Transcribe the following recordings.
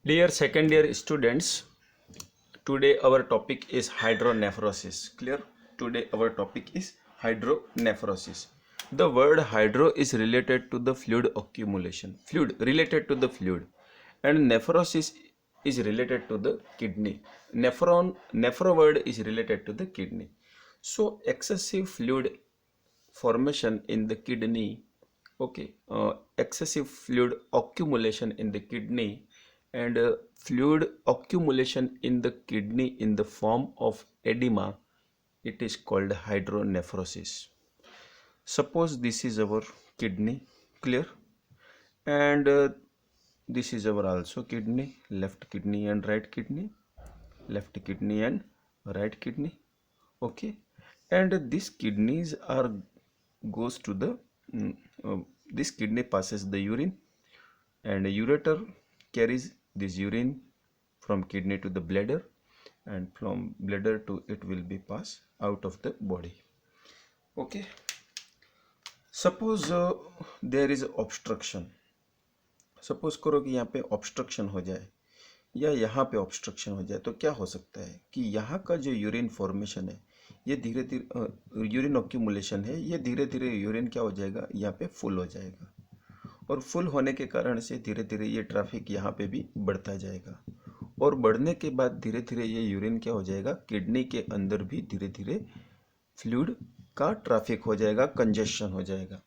Dear second year students, today our topic is hydronephrosis. Clear? Today our topic is hydronephrosis. The word hydro is related to the fluid accumulation. Fluid related to the fluid, and nephrosis is related to the kidney. Nephro word is related to the kidney. So excessive fluid formation in the kidney, okay, excessive fluid accumulation in the kidney, and fluid accumulation in the kidney in the form of edema, it is called hydronephrosis. Suppose this is our kidney. Clear? And this is our also kidney, left kidney and right kidney, left kidney and right kidney, okay. And these kidneys are goes to the this kidney passes the urine, and a ureter carries this urine from kidney to the bladder, and from bladder to it will be passed out of the body, okay. Suppose there is obstruction. Suppose करो कि यहाँ पे obstruction हो जाए या यहाँ पे obstruction हो जाए, तो क्या हो सकता है कि यहाँ का जो यूरिन फॉर्मेशन है, ये धीरे धीरे यूरिन ऑक्यूमुलेशन है, ये धीरे धीरे यूरिन क्या हो जाएगा, यहाँ पे फुल हो जाएगा, और फुल होने के कारण से धीरे धीरे ये ट्रैफिक यहाँ पे भी बढ़ता जाएगा, और बढ़ने के बाद धीरे धीरे ये यूरिन क्या हो जाएगा, किडनी के अंदर भी धीरे धीरे फ्लूइड का ट्रैफिक हो जाएगा, कंजेशन हो जाएगा।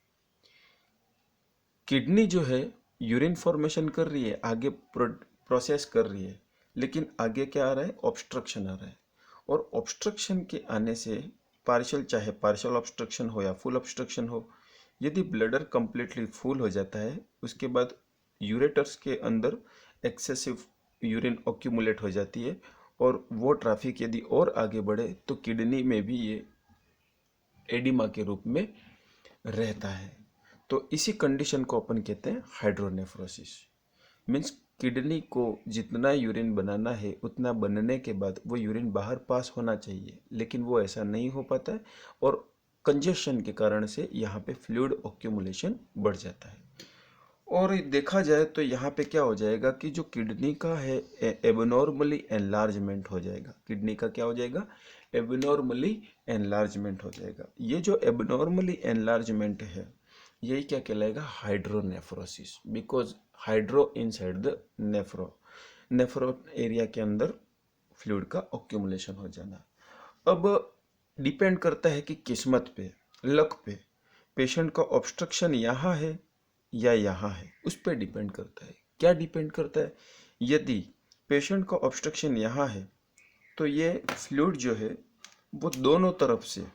किडनी जो है यूरिन फॉर्मेशन कर रही है, आगे प्रोसेस कर रही है, लेकिन आगे क्या आ रहा है, ऑब्स्ट्रक्शन आ रहा है, और ऑब्स्ट्रक्शन के आने से पार्शियल, चाहे पार्शियल ऑब्स्ट्रक्शन हो या फुल ऑब्स्ट्रक्शन हो, यदि ब्लडर कंप्लीटली फुल हो जाता है, उसके बाद यूरेटर्स के अंदर एक्सेसिव यूरिन ऑक्यूमुलेट हो जाती है, और वो ट्रैफिक यदि और आगे बढ़े तो किडनी में भी ये एडिमा के रूप में रहता है। तो इसी कंडीशन को अपन कहते हैं हाइड्रोनेफ्रोसिस। मीन्स किडनी को जितना यूरिन बनाना है उतना बनने के बाद वो यूरिन बाहर पास होना चाहिए, लेकिन वो ऐसा नहीं हो पाता है, और कंजेशन के कारण से यहाँ पे फ्लूइड ऑक्यूमुलेशन बढ़ जाता है। और देखा जाए तो यहाँ पे क्या हो जाएगा कि जो किडनी का है एबनॉर्मली एनलार्जमेंट हो जाएगा। किडनी का क्या हो जाएगा, एबनॉर्मली एनलार्जमेंट हो जाएगा। ये जो एबनॉर्मली एनलार्जमेंट है यही क्या कहलाएगा, hydronephrosis, because hydro inside the nephro area के अंदर फ्लूइड का ऑक्यूमुलेशन हो जाना। अब डिपेंड करता है कि किस्मत पे, लक पे, पेशेंट का ऑब्स्ट्रक्शन यहाँ है या यहाँ है, उस पर डिपेंड करता है। क्या डिपेंड करता है, यदि पेशेंट का ऑब्स्ट्रक्शन यहाँ है तो ये फ्लूइड जो है वो दोनों तरफ से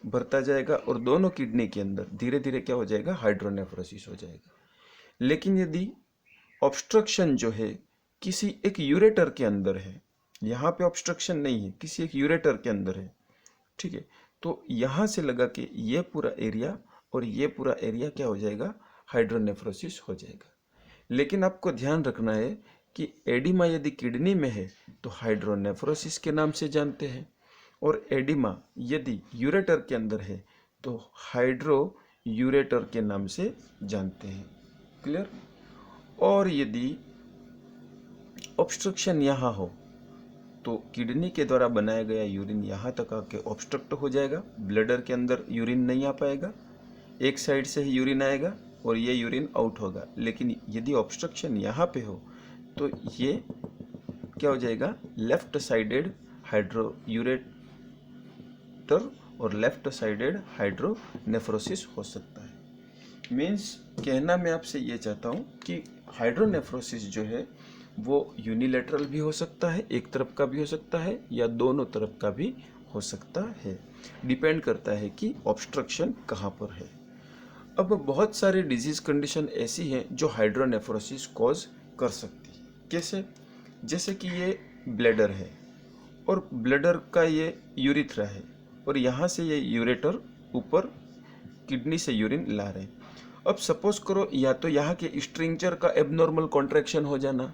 भरता जाएगा, और दोनों किडनी के अंदर धीरे धीरे क्या हो जाएगा, हाइड्रोनेफ्रोसिस हो जाएगा। लेकिन यदि ऑब्स्ट्रक्शन जो है किसी एक यूरेटर के अंदर है, यहाँ पे ऑब्स्ट्रक्शन नहीं है, किसी एक यूरेटर के अंदर है, ठीक है, तो यहाँ से लगा के ये पूरा एरिया और ये पूरा एरिया क्या हो जाएगा, हाइड्रोनेफ्रोसिस हो जाएगा। लेकिन आपको ध्यान रखना है कि एडिमा यदि किडनी में है तो हाइड्रोनेफ्रोसिस के नाम से जानते हैं, और एडिमा यदि यूरेटर के अंदर है तो हाइड्रो यूरेटर के नाम से जानते हैं। क्लियर? और यदि ऑब्स्ट्रक्शन यहाँ हो तो किडनी के द्वारा बनाया गया यूरिन यहाँ तक आके ऑब्स्ट्रक्ट हो जाएगा, ब्लडर के अंदर यूरिन नहीं आ पाएगा, एक साइड से ही यूरिन आएगा और ये यूरिन आउट होगा। लेकिन यदि ऑब्स्ट्रक्शन यहाँ पे हो तो ये क्या हो जाएगा, लेफ्ट साइडेड हाइड्रो यूरेटर और लेफ्ट साइडेड हाइड्रोनेफ्रोसिस हो सकता है। मीन्स कहना मैं आपसे ये चाहता हूँ कि हाइड्रोनेफ्रोसिस जो है वो यूनिलेटरल भी हो सकता है, एक तरफ का भी हो सकता है, या दोनों तरफ का भी हो सकता है। डिपेंड करता है कि ऑब्स्ट्रक्शन कहाँ पर है। अब बहुत सारी डिजीज कंडीशन ऐसी हैं जो हाइड्रोनेफ्रोसिस कॉज कर सकती है। कैसे? जैसे कि ये ब्लैडर है और ब्लैडर का ये यूरिथ्रा है, और यहाँ से ये यूरेटर ऊपर किडनी से यूरिन ला रहे हैं। अब सपोज करो या तो यहाँ के स्ट्रिंक्चर का एबनॉर्मल कॉन्ट्रैक्शन हो जाना,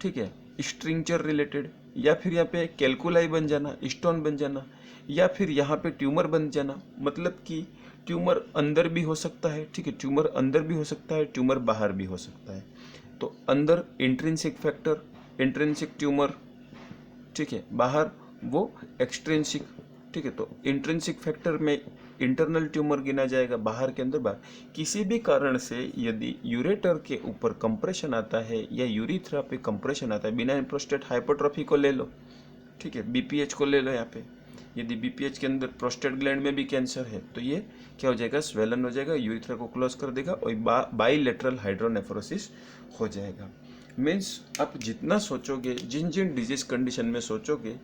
ठीक है, स्ट्रिंक्चर रिलेटेड, या फिर यहाँ पे कैलकुलाई बन जाना, स्टोन बन जाना, या फिर यहाँ पे ट्यूमर बन जाना। मतलब कि ट्यूमर अंदर भी हो सकता है, ठीक है, ट्यूमर अंदर भी हो सकता है, ट्यूमर बाहर भी हो सकता है। तो अंदर इंट्रिंसिक फैक्टर इंट्रिंसिक ट्यूमर, ठीक है, बाहर वो एक्सट्रिंसिक, ठीक है। तो इंट्रिंसिक फैक्टर में इंटरनल ट्यूमर गिना जाएगा, बाहर के अंदर बाहर। किसी भी कारण से यदि यूरेटर के ऊपर कंप्रेशन आता है या यूरिथ्रा पे कंप्रेशन आता है, बिना प्रोस्टेट हाइपरट्रॉफी को ले लो, ठीक है, बीपीएच को ले लो यहाँ पे। यदि बीपीएच के अंदर प्रोस्टेट ग्लैंड में भी कैंसर है तो ये क्या हो जाएगा, स्वेलन हो जाएगा, यूरिथ्रा को क्लोज कर देगा और बाईलेटरल हाइड्रोनेफ्रोसिस हो जाएगा। मीन्स आप जितना सोचोगे, जिन जिन डिजीज कंडीशन में सोचोगे,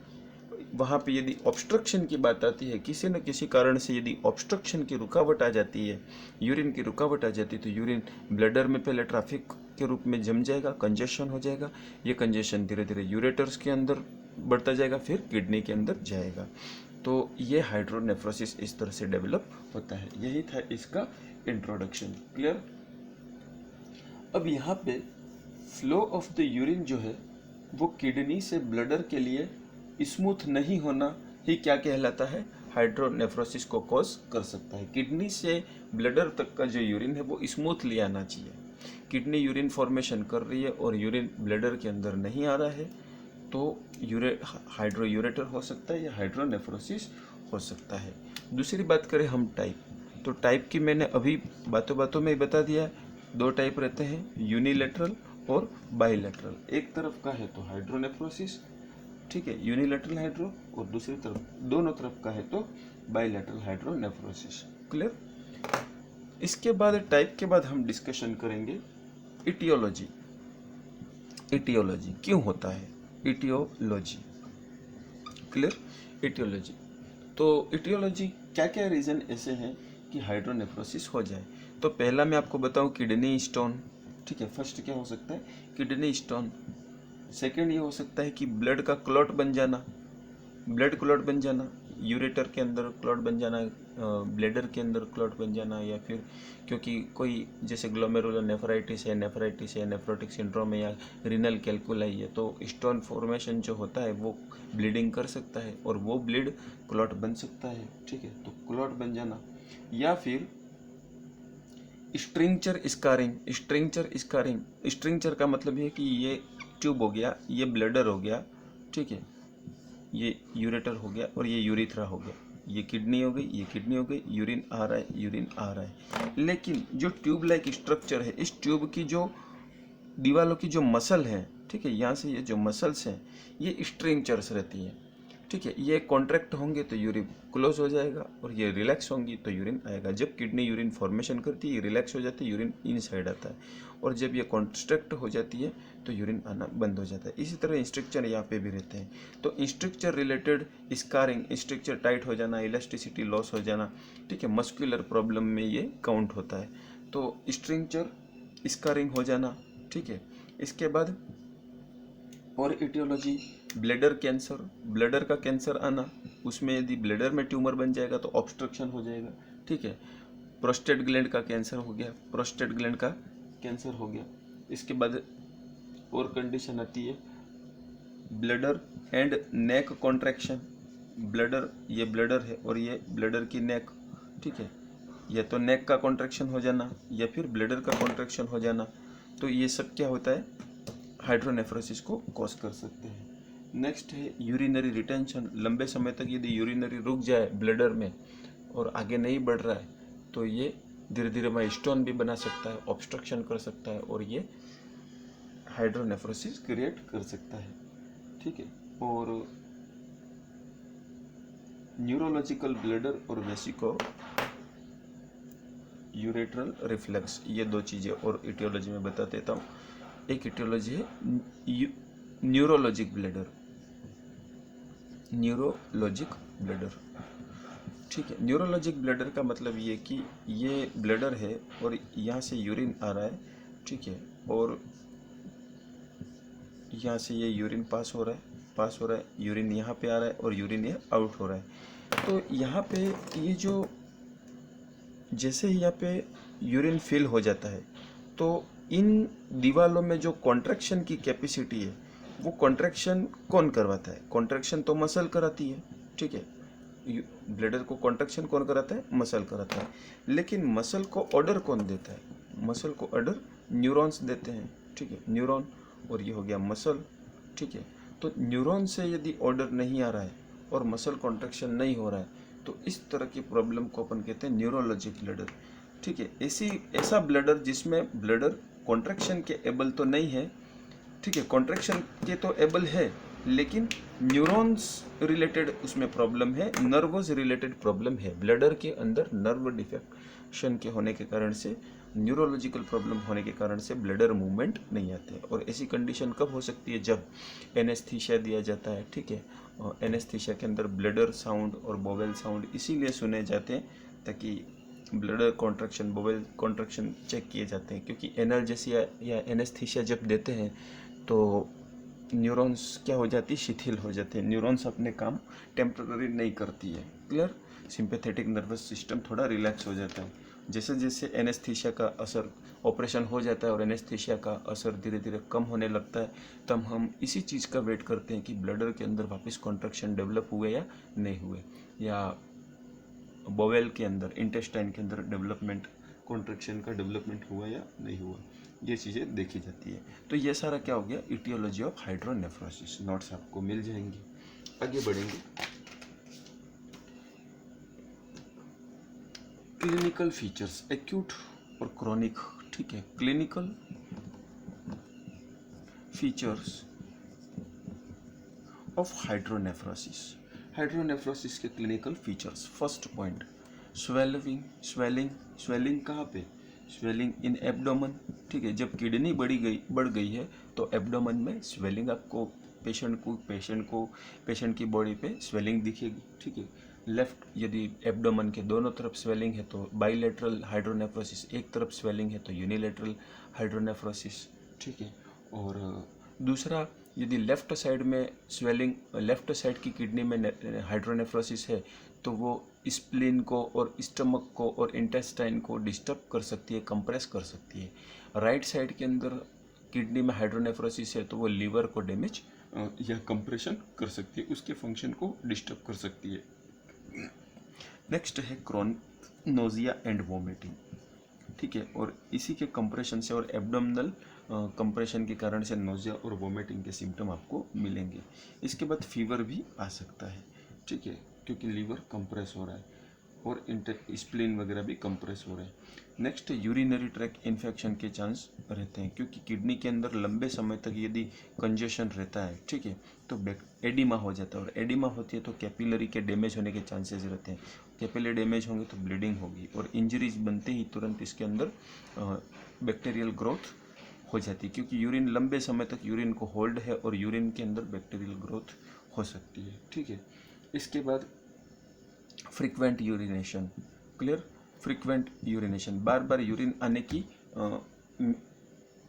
वहाँ पे यदि ऑब्स्ट्रक्शन की बात आती है, किसी न किसी कारण से यदि ऑब्स्ट्रक्शन की रुकावट आ जाती है, यूरिन की रुकावट आ जाती है, तो यूरिन ब्लडर में पहले ट्रैफिक के रूप में जम जाएगा, कंजेशन हो जाएगा। ये कंजेशन धीरे धीरे यूरेटर्स के अंदर बढ़ता जाएगा, फिर किडनी के अंदर जाएगा। तो ये हाइड्रोनेफ्रोसिस इस तरह से डेवलप होता है। यही था इसका इंट्रोडक्शन। क्लियर। अब यहाँ पे फ्लो ऑफ द यूरिन जो है वो किडनी से ब्लडर के लिए स्मूथ नहीं होना ही क्या कहलाता है, हाइड्रोनेफ्रोसिस को कॉज कर सकता है। किडनी से ब्लडर तक का जो यूरिन है वो स्मूथली आना चाहिए। किडनी यूरिन फॉर्मेशन कर रही है और यूरिन ब्लडर के अंदर नहीं आ रहा है तो हाइड्रोयूरेटर हो सकता है या हाइड्रोनेफ्रोसिस हो सकता है। दूसरी बात करें हम टाइप, तो टाइप की मैंने अभी बातों बातों में ही बता दिया है। दो टाइप रहते हैं, यूनिलेटरल और बाईलेटरल। एक तरफ का है तो हाइड्रोनेफ्रोसिस, ठीक है, यूनिलेटरल हाइड्रो, और दूसरी तरफ दोनों तरफ का है तो बाईलेटरल हाइड्रोनेफ्रोसिस। क्लियर। इसके बाद टाइप के बाद हम डिस्कशन करेंगे इटियोलॉजी। इटियोलॉजी क्यों होता है, इटियोलॉजी। क्लियर। इटियोलॉजी, तो इटियोलॉजी क्या क्या रीज़न ऐसे हैं कि हाइड्रोनेफ्रोसिस हो जाए। तो पहला मैं आपको बताऊं, किडनी स्टोन, ठीक है। फर्स्ट क्या हो सकता है, किडनी स्टोन। सेकंड ये हो सकता है कि ब्लड का क्लॉट बन जाना, ब्लड क्लॉट बन जाना, यूरेटर के अंदर क्लॉट बन जाना, ब्लैडर के अंदर क्लॉट बन जाना, या फिर क्योंकि कोई जैसे ग्लोमेरुलर नेफ्राइटिस है, नेफ्रोटिक सिंड्रोम है, या रीनल कैल्कुलाई है, तो स्टोन फॉर्मेशन जो होता है वो ब्लीडिंग कर सकता है और वो ब्लीड क्लॉट बन सकता है, ठीक है। तो क्लॉट बन जाना, या फिर स्ट्रिंचर स्कारिंग। स्ट्रिंचर का मतलब है कि ये ट्यूब हो गया, ये ब्लैडर हो गया, ठीक है, ये यूरेटर हो गया और ये यूरिथ्रा हो गया, ये किडनी हो गई, ये किडनी हो गई, यूरिन आ रहा है, यूरिन आ रहा है। लेकिन जो ट्यूब लाइक स्ट्रक्चर है, इस ट्यूब की जो दीवारों की जो मसल है, ठीक है, यहाँ से ये जो मसल्स हैं ये स्ट्रिंचर्स रहती हैं, ठीक है। ये कॉन्ट्रैक्ट होंगे तो यूरिन क्लोज हो जाएगा और ये रिलैक्स होंगी तो यूरिन आएगा। जब किडनी यूरिन फॉर्मेशन करती है, ये रिलैक्स हो जाती है, यूरिन इनसाइड आता है, और जब ये कॉन्स्ट्रक्ट हो जाती है तो यूरिन आना बंद हो जाता है। इसी तरह स्ट्रक्चर यहाँ पे भी रहते हैं। तो structure related scarring, structure tight हो जाना, इलास्टिसिटी लॉस हो जाना, ठीक है, मस्कुलर प्रॉब्लम में ये काउंट होता है। तो स्ट्रक्चर स्कारिंग हो जाना, ठीक है। इसके बाद और इटियोलॉजी, ब्लैडर कैंसर, ब्लैडर का कैंसर आना, उसमें यदि ब्लैडर में ट्यूमर बन जाएगा तो ऑब्स्ट्रक्शन हो जाएगा, ठीक है। प्रोस्टेट ग्लैंड का कैंसर हो गया, प्रोस्टेट ग्लैंड का कैंसर हो गया। इसके बाद और कंडीशन आती है bladder and neck contraction. Bladder, ये ब्लैडर है और ये ब्लैडर की नेक, ठीक है, या तो नेक का कॉन्ट्रैक्शन हो जाना या फिर ब्लैडर का कॉन्ट्रैक्शन हो जाना। तो ये सब क्या होता है, हाइड्रोनेफ्रोसिस को कॉज कर सकते हैं। नेक्स्ट है यूरिनरी रिटेंशन। लंबे समय तक यदि यूरिनरी रुक जाए ब्लैडर में और आगे नहीं बढ़ रहा है तो ये धीरे धीरे में स्टोन भी बना सकता है, ऑब्स्ट्रक्शन कर सकता है और ये हाइड्रोनेफ्रोसिस क्रिएट कर सकता है, ठीक है। और न्यूरोलॉजिकल ब्लैडर और वेसिको यूरेट्रल रिफ्लेक्स, ये दो चीज़ें और इटियोलॉजी में बता देता हूँ। एक इटियोलॉजी है न्यूरोलॉजिक ब्लैडर, न्यूरोलॉजिक ब्लैडर, ठीक है। न्यूरोलॉजिक ब्लैडर का मतलब ये कि ये ब्लैडर है और यहाँ से यूरिन आ रहा है, ठीक है, और यहाँ से ये यूरिन पास हो रहा है, यूरिन यहाँ पे आ रहा है और यूरिन ये आउट हो रहा है। तो यहाँ पे ये जो जैसे ही यहाँ पे यूरिन फिल हो जाता है तो इन दीवारों में जो कॉन्ट्रैक्शन की कैपेसिटी है वो कॉन्ट्रैक्शन कौन करवाता है, कॉन्ट्रैक्शन तो मसल कराती है, ठीक है। ब्लैडर को कॉन्ट्रैक्शन कौन कराता है, मसल कराता है। लेकिन मसल को ऑर्डर कौन देता है, मसल को ऑर्डर न्यूरॉन्स देते हैं, ठीक है, न्यूरॉन, और ये हो गया मसल, ठीक है। तो न्यूरॉन से यदि ऑर्डर नहीं आ रहा है और मसल कॉन्ट्रैक्शन नहीं हो रहा है तो इस तरह की प्रॉब्लम को अपन कहते हैं न्यूरोलॉजिक ब्लडर। ठीक है, ऐसा ब्लडर जिसमें ब्लडर कॉन्ट्रैक्शन के एबल तो नहीं है, ठीक है, कॉन्ट्रैक्शन के तो एबल है लेकिन न्यूरॉन्स रिलेटेड उसमें प्रॉब्लम है, नर्वस रिलेटेड प्रॉब्लम है, ब्लडर के अंदर नर्व डिफेक्शन के होने के कारण से, न्यूरोलॉजिकल प्रॉब्लम होने के कारण से ब्लडर मूवमेंट नहीं आते। और ऐसी कंडीशन कब हो सकती है? जब एनेस्थीसिया दिया जाता है। ठीक है, और एनेस्थीसिया के अंदर ब्लडर साउंड और बोवेल साउंड इसीलिए सुने जाते हैं ताकि bladder contraction, bowel contraction check किए जाते हैं, क्योंकि एनाल्जेसिया या एनेस्थीसिया जब देते हैं तो न्यूरॉन्स क्या हो जाती है? शिथिल हो जाते हैं, न्यूरॉन्स अपने काम टेम्पररी नहीं करती है। क्लियर? सिंपैथेटिक नर्वस सिस्टम थोड़ा रिलैक्स हो जाता है। जैसे जैसे एनेस्थीसिया का असर, ऑपरेशन हो जाता है और एनेस्थीसिया का असर धीरे धीरे कम होने लगता है, तब हम इसी चीज़ का वेट करते हैं कि ब्लडर के अंदर वापस कॉन्ट्रैक्शन डेवलप हुए या नहीं हुए, या बोवेल के अंदर, इंटेस्टाइन के अंदर डेवलपमेंट, कॉन्ट्रैक्शन का डेवलपमेंट हुआ या नहीं हुआ, ये चीज़ें देखी जाती है। तो ये सारा क्या हो गया? Etiology of hydronephrosis. नोट्स आपको मिल जाएंगी। आगे बढ़ेंगे। क्लिनिकल फीचर्स, एक्यूट और क्रॉनिक। ठीक है, clinical features of hydronephrosis. Hydronephrosis के clinical features. First point, swelling कहाँ पे? Swelling in abdomen. ठीक है, जब किडनी बढ़ गई है तो एब्डोमन में स्वेलिंग आपको पेशेंट की बॉडी पे स्वेलिंग दिखेगी। ठीक है, लेफ्ट यदि एब्डोमन के दोनों तरफ स्वेलिंग है तो बाइलेटरल हाइड्रोनेफ्रोसिस, एक तरफ स्वेलिंग है तो यूनिलेटरल हाइड्रोनेफ्रोसिस। ठीक है, और दूसरा, यदि लेफ्ट साइड में स्वेलिंग, लेफ्ट साइड की किडनी में हाइड्रोनेफ्रोसिस है तो वो स्प्लीन को और स्टमक को और इंटेस्टाइन को डिस्टर्ब कर सकती है, कंप्रेस कर सकती है। राइट साइड के अंदर किडनी में हाइड्रोनेफ्रोसिस है तो वो लीवर को डैमेज या कंप्रेशन कर सकती है, उसके फंक्शन को डिस्टर्ब कर सकती है। नेक्स्ट है क्रॉनिक नोजिया एंड वोमिटिंग। ठीक है, और इसी के कंप्रेशन से और एब्डोमिनल कंप्रेशन के कारण से नोजिया और वोमिटिंग के सिम्टम आपको मिलेंगे। इसके बाद फीवर भी आ सकता है। ठीक है, क्योंकि लीवर कंप्रेस हो रहा है और स्प्लीन वगैरह भी कंप्रेस हो रहे हैं। नेक्स्ट, यूरिनरी ट्रैक्ट इन्फेक्शन के चांस रहते हैं, क्योंकि किडनी के अंदर लंबे समय तक यदि कंजेशन रहता है, ठीक है, तो एडिमा हो जाता है, और एडिमा होती है तो कैपिलरी के डैमेज होने के चांसेस रहते हैं। कैपिलरी डैमेज होंगे तो ब्लीडिंग होगी, और इंजरीज बनते ही तुरंत इसके अंदर बैक्टीरियल ग्रोथ हो जाती है, क्योंकि यूरिन लंबे समय तक यूरिन को होल्ड है और यूरिन के अंदर बैक्टीरियल ग्रोथ हो सकती है। ठीक है, इसके बाद frequent urination. Clear? Frequent urination, बार बार यूरिन आने की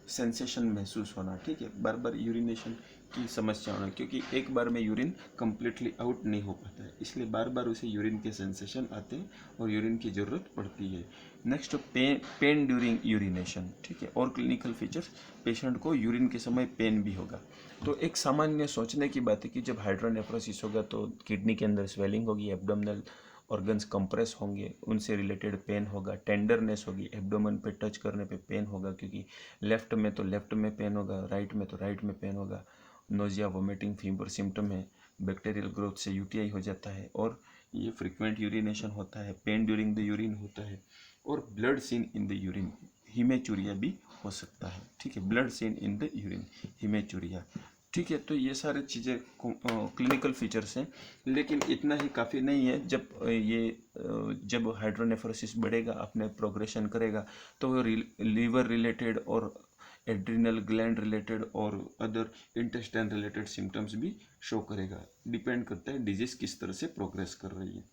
सेंसेशन महसूस होना। ठीक है, बार बार यूरिनेशन की समस्या होना, क्योंकि एक बार में यूरिन कम्प्लीटली आउट नहीं हो पाता है, इसलिए बार बार उसे यूरिन के सेंसेशन आते हैं और यूरिन की ज़रूरत पड़ती है। Next, pen during urination. ठीक है, और क्लिनिकल फीचर्स, पेशेंट को यूरिन के समय पेन भी होगा। तो एक सामान्य सोचने की बात है कि जब हाइड्रोनेफ्रोसिस होगा तो किडनी के अंदर स्वेलिंग होगी, एब्डोमिनल ऑर्गन्स कंप्रेस होंगे, उनसे रिलेटेड पेन होगा, टेंडरनेस होगी, एब्डोमेन पे टच करने पे पेन होगा, क्योंकि लेफ्ट में तो लेफ्ट में पेन होगा, राइट में तो राइट में पेन होगा। नोजिया, वोमिटिंग, फीवर सिम्टम है। बैक्टीरियल ग्रोथ से यूटीआई हो जाता है, और ये फ्रीक्वेंट यूरिनेशन होता है, पेन ड्यूरिंग द यूरिन होता है, और blood seen in the urine, haematuria भी हो सकता है। ठीक है, blood seen in the urine, haematuria. ठीक है, तो ये सारे चीज़ें क्लिनिकल फीचर्स हैं, लेकिन इतना ही काफ़ी नहीं है। जब हाइड्रोनेफ्रोसिस बढ़ेगा, अपने प्रोग्रेशन करेगा, तो वो लीवर रिलेटेड और एड्रिनल ग्लैंड रिलेटेड और अदर इंटेस्टाइन रिलेटेड सिम्टम्स भी शो करेगा। डिपेंड करता है डिजीज किस तरह से प्रोग्रेस कर रही है।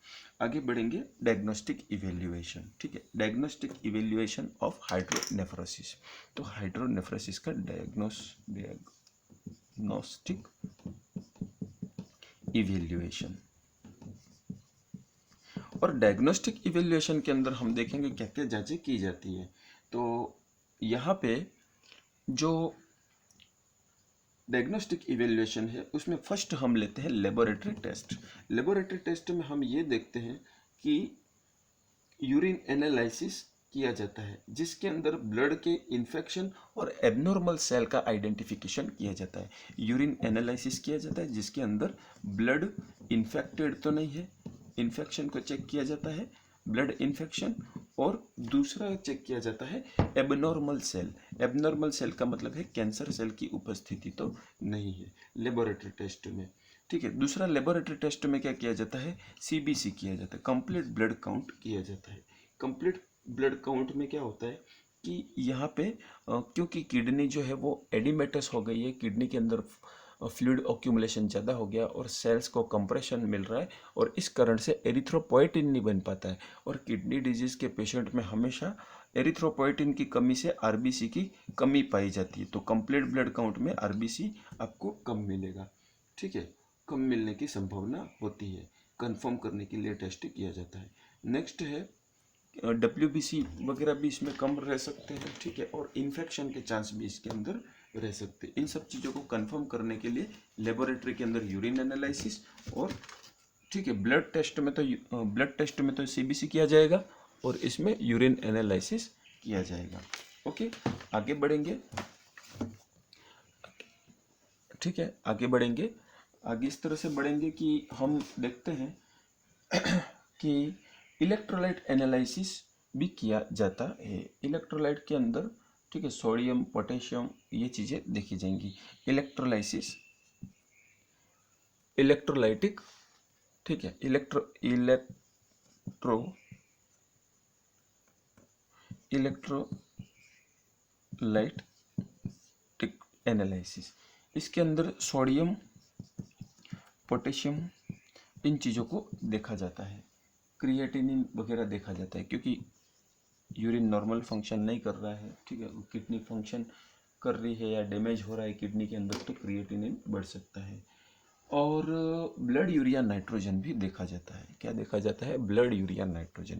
आगे बढ़ेंगे, डायग्नोस्टिक इवेल्युएशन। ठीक है, डायग्नोस्टिक इवेल्युएशन ऑफ हाइड्रोनेफ्रोसिस। तो हाइड्रोनेफ्रोसिस का डायग्नोस्टिक इवेल्युएशन, और डायग्नोस्टिक इवेल्युएशन के अंदर हम देखेंगे क्या क्या जांचें की जाती है। तो यहाँ पे जो डायग्नोस्टिक इवेल्युएशन है उसमें फर्स्ट हम लेते हैं लेबोरेटरी टेस्ट। लेबोरेटरी टेस्ट में हम ये देखते हैं कि यूरिन एनालिसिस किया जाता है, जिसके अंदर ब्लड के इन्फेक्शन और एबनॉर्मल सेल का आइडेंटिफिकेशन किया जाता है। यूरिन एनालिसिस किया जाता है जिसके अंदर ब्लड इन्फेक्टेड तो नहीं है, इन्फेक्शन को चेक किया जाता है, ब्लड इन्फेक्शन, और दूसरा चेक किया जाता है एबनॉर्मल सेल। एबनॉर्मल सेल का मतलब है कैंसर सेल की उपस्थिति तो नहीं है लेबोरेटरी टेस्ट में। ठीक है, दूसरा लेबोरेटरी टेस्ट में क्या किया जाता है, सीबीसी किया जाता है, कंप्लीट ब्लड काउंट किया जाता है। कंप्लीट ब्लड काउंट में क्या होता है कि यहाँ पे क्योंकि किडनी जो है वो एडिमेटस हो गई है, किडनी के अंदर फ्लूइड ऑक्यूमुलेशन ज़्यादा हो गया और सेल्स को कंप्रेशन मिल रहा है, और इस कारण से एरिथ्रोपोएटिन नहीं बन पाता है, और किडनी डिजीज़ के पेशेंट में हमेशा एरिथ्रोपोएटिन की कमी से आरबीसी की कमी पाई जाती है। तो कंप्लीट ब्लड काउंट में आरबीसी आपको कम मिलेगा। ठीक है, कम मिलने की संभावना होती है, कंफर्म करने के लिए टेस्ट किया जाता है। नेक्स्ट है WBC वगैरह भी इसमें कम रह सकते हैं। ठीक है, और इन्फेक्शन के चांस भी इसके अंदर रह सकते हैं। इन सब चीज़ों को कंफर्म करने के लिए लेबोरेटरी के अंदर यूरिन एनालिसिस और ठीक है ब्लड टेस्ट में तो सीबीसी किया जाएगा और इसमें यूरिन एनालिसिस किया जाएगा। ओके, आगे बढ़ेंगे। ठीक है, आगे बढ़ेंगे। आगे इस तरह से बढ़ेंगे कि हम देखते हैं कि इलेक्ट्रोलाइट एनालिसिस भी किया जाता है। इलेक्ट्रोलाइट के अंदर ठीक है सोडियम, पोटेशियम, ये चीज़ें देखी जाएंगी। इलेक्ट्रोलाइटिक ठीक है इलेक्ट्रोलाइटिक एनालिसिस, इसके अंदर सोडियम, पोटेशियम, इन चीज़ों को देखा जाता है। क्रिएटिनिन वगैरह देखा जाता है क्योंकि यूरिन नॉर्मल फंक्शन नहीं कर रहा है। ठीक है, किडनी फंक्शन कर रही है या डैमेज हो रहा है किडनी के अंदर, तो क्रिएटिनिन बढ़ सकता है। और ब्लड यूरिया नाइट्रोजन भी देखा जाता है। क्या देखा जाता है, ब्लड यूरिया नाइट्रोजन,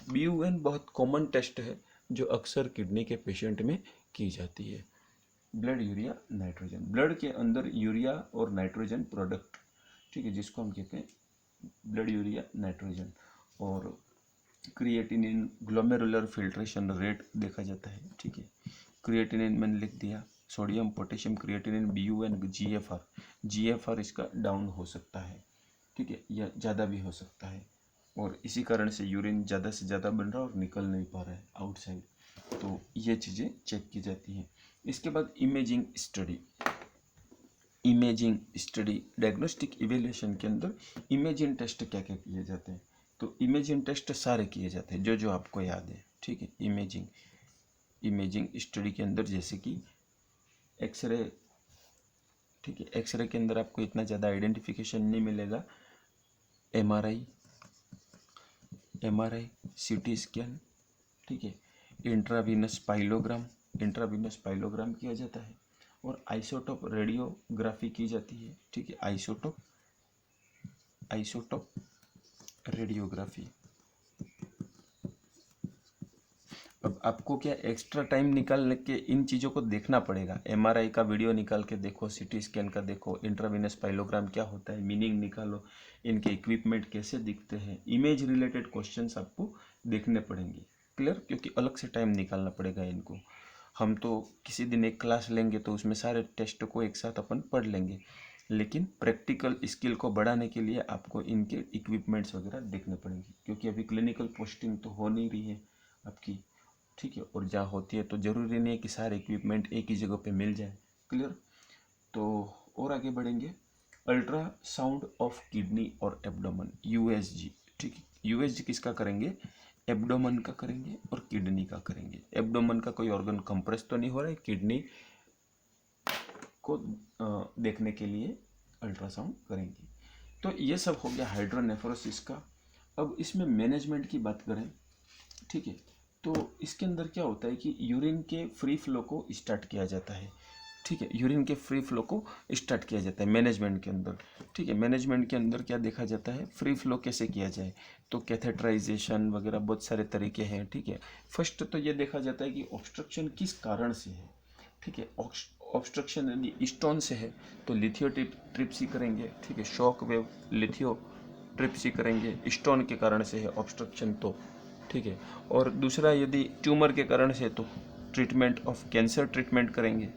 BUN बहुत कॉमन टेस्ट है जो अक्सर किडनी के पेशेंट में की जाती है। ब्लड यूरिया नाइट्रोजन, ब्लड के अंदर यूरिया और नाइट्रोजन प्रोडक्ट, ठीक है, जिसको हम कहते हैं ब्लड यूरिया नाइट्रोजन। और क्रिएटिनिन, ग्लोमेरुलर फिल्ट्रेशन रेट देखा जाता है। ठीक है, क्रिएटिनिन मैंने लिख दिया, sodium, potassium, creatinine, BUN, GFR इसका डाउन हो सकता है। ठीक है, या ज़्यादा भी हो सकता है, और इसी कारण से यूरिन ज़्यादा से ज़्यादा बन रहा है और निकल नहीं पा रहा है आउटसाइड। तो ये चीज़ें चेक की जाती हैं। इसके बाद इमेजिंग स्टडी डायग्नोस्टिक इवेल्यूशन के अंदर इमेजिंग टेस्ट क्या क्या किए जाते हैं, तो इमेजिंग टेस्ट सारे किए जाते हैं जो आपको याद है। ठीक है, इमेजिंग स्टडी के अंदर जैसे कि एक्सरे। ठीक है, एक्सरे के अंदर आपको इतना ज़्यादा आइडेंटिफिकेशन नहीं मिलेगा। MRI, CT scan. ठीक है, इंट्रावीनस पाइलोग्राम किया जाता है, और आइसोटोप रेडियोग्राफी की जाती है। ठीक है, आइसोटोप रेडियोग्राफी। अब आपको क्या एक्स्ट्रा टाइम निकाल के इन चीज़ों को देखना पड़ेगा। MRI का वीडियो निकाल के देखो, CT स्कैन का देखो, इंट्रावीनस पाइलोग्राम क्या होता है, मीनिंग निकालो, इनके इक्विपमेंट कैसे दिखते हैं, इमेज रिलेटेड क्वेश्चंस आपको देखने पड़ेंगे। क्लियर, क्योंकि अलग से टाइम निकालना पड़ेगा इनको। हम तो किसी दिन एक क्लास लेंगे तो उसमें सारे टेस्ट को एक साथ अपन पढ़ लेंगे, लेकिन प्रैक्टिकल स्किल को बढ़ाने के लिए आपको इनके इक्विपमेंट्स वगैरह देखने पड़ेंगे, क्योंकि अभी क्लिनिकल पोस्टिंग तो हो नहीं रही है आपकी। ठीक है, और जहाँ होती है तो ज़रूरी नहीं है कि सारे इक्विपमेंट एक ही जगह पे मिल जाए। क्लियर, तो और आगे बढ़ेंगे। अल्ट्रासाउंड ऑफ किडनी और एब्डोमेन, USG। ठीक है, USG किसका करेंगे, एब्डोमेन का करेंगे और किडनी का करेंगे। एब्डोमेन का कोई ऑर्गन कंप्रेस तो नहीं हो रहा है, किडनी को देखने के लिए अल्ट्रासाउंड करेंगे। तो ये सब हो गया हाइड्रोनेफ्रोसिस का। अब इसमें मैनेजमेंट की बात करें, ठीक है, तो इसके अंदर क्या होता है कि यूरिन के फ्री फ्लो को स्टार्ट किया जाता है। ठीक है, यूरिन के फ्री फ्लो को स्टार्ट किया जाता है मैनेजमेंट के अंदर। ठीक है, मैनेजमेंट के अंदर क्या देखा जाता है, फ्री फ्लो कैसे किया जाए, तो कैथेटराइजेशन वगैरह बहुत सारे तरीके हैं। ठीक है, फर्स्ट तो ये देखा जाता है कि ऑब्स्ट्रक्शन किस कारण से है। ठीक है, ऑब्स्ट्रक्शन यदि स्टोन से है तो लिथियोट्रिप्सी करेंगे। ठीक है, शॉक वेव लिथियोट्रिप्सी करेंगे। स्टोन के कारण से है ऑब्स्ट्रक्शन तो ठीक है। और दूसरा, यदि ट्यूमर के कारण से तो ट्रीटमेंट ऑफ कैंसर ट्रीटमेंट करेंगे,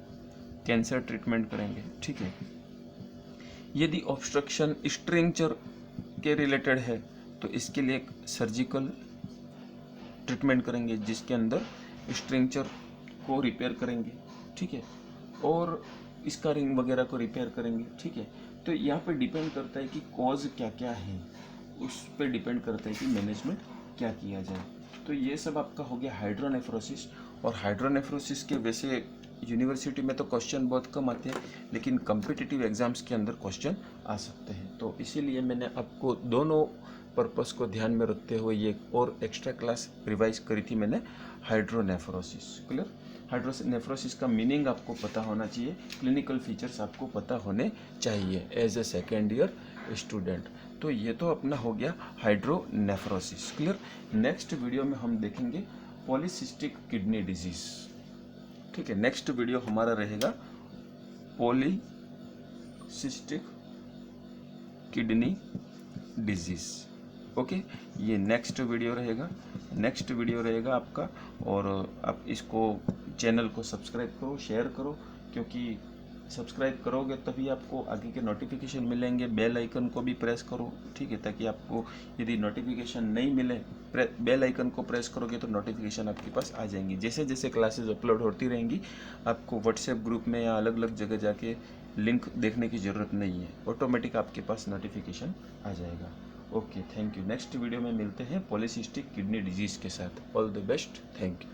कैंसर ट्रीटमेंट करेंगे, ठीक है। यदि ऑब्स्ट्रक्शन स्ट्रक्चर के रिलेटेड है तो इसके लिए एक सर्जिकल ट्रीटमेंट करेंगे जिसके अंदर स्ट्रक्चर को रिपेयर करेंगे, ठीक है, और स्कारिंग वगैरह को रिपेयर करेंगे, ठीक है। तो यहाँ पे डिपेंड करता है कि कॉज क्या क्या है, उस पर डिपेंड करता है कि मैनेजमेंट क्या किया जाए। तो ये सब आपका हो गया हाइड्रोनेफ्रोसिस। और हाइड्रोनेफ्रोसिस के वैसे यूनिवर्सिटी में तो क्वेश्चन बहुत कम आते हैं, लेकिन कम्पिटिटिव एग्जाम्स के अंदर क्वेश्चन आ सकते हैं। तो इसीलिए मैंने आपको दोनों पर्पस को ध्यान में रखते हुए ये और एक्स्ट्रा क्लास रिवाइज करी थी मैंने, हाइड्रोनेफ्रोसिस। क्लियर? हाइड्रोनेफ्रोसिस का मीनिंग आपको पता होना चाहिए, क्लिनिकल फीचर्स आपको पता होने चाहिए as a second year student. तो ये तो अपना हो गया हाइड्रोनेफ्रोसिस। क्लियर? नेक्स्ट वीडियो में हम देखेंगे पॉलीसिस्टिक किडनी डिजीज, ठीक है। नेक्स्ट वीडियो हमारा रहेगा पॉलीसिस्टिक किडनी डिजीज, ओके। ये नेक्स्ट वीडियो रहेगा आपका। और आप इसको चैनल को सब्सक्राइब करो, शेयर करो, क्योंकि सब्सक्राइब करोगे तभी आपको आगे के नोटिफिकेशन मिलेंगे। बेल आइकन को भी प्रेस करो, ठीक है, ताकि आपको यदि नोटिफिकेशन नहीं मिले, बेल आइकन को प्रेस करोगे तो नोटिफिकेशन आपके पास आ जाएंगी। जैसे जैसे क्लासेस अपलोड होती रहेंगी आपको व्हाट्सएप ग्रुप में या अलग अलग जगह जाके लिंक देखने की ज़रूरत नहीं है, ऑटोमेटिक आपके पास नोटिफिकेशन आ जाएगा। Okay, thank you. Next video में मिलते हैं पॉलीसिस्टिक किडनी डिजीज़ के साथ। All the best, thank you.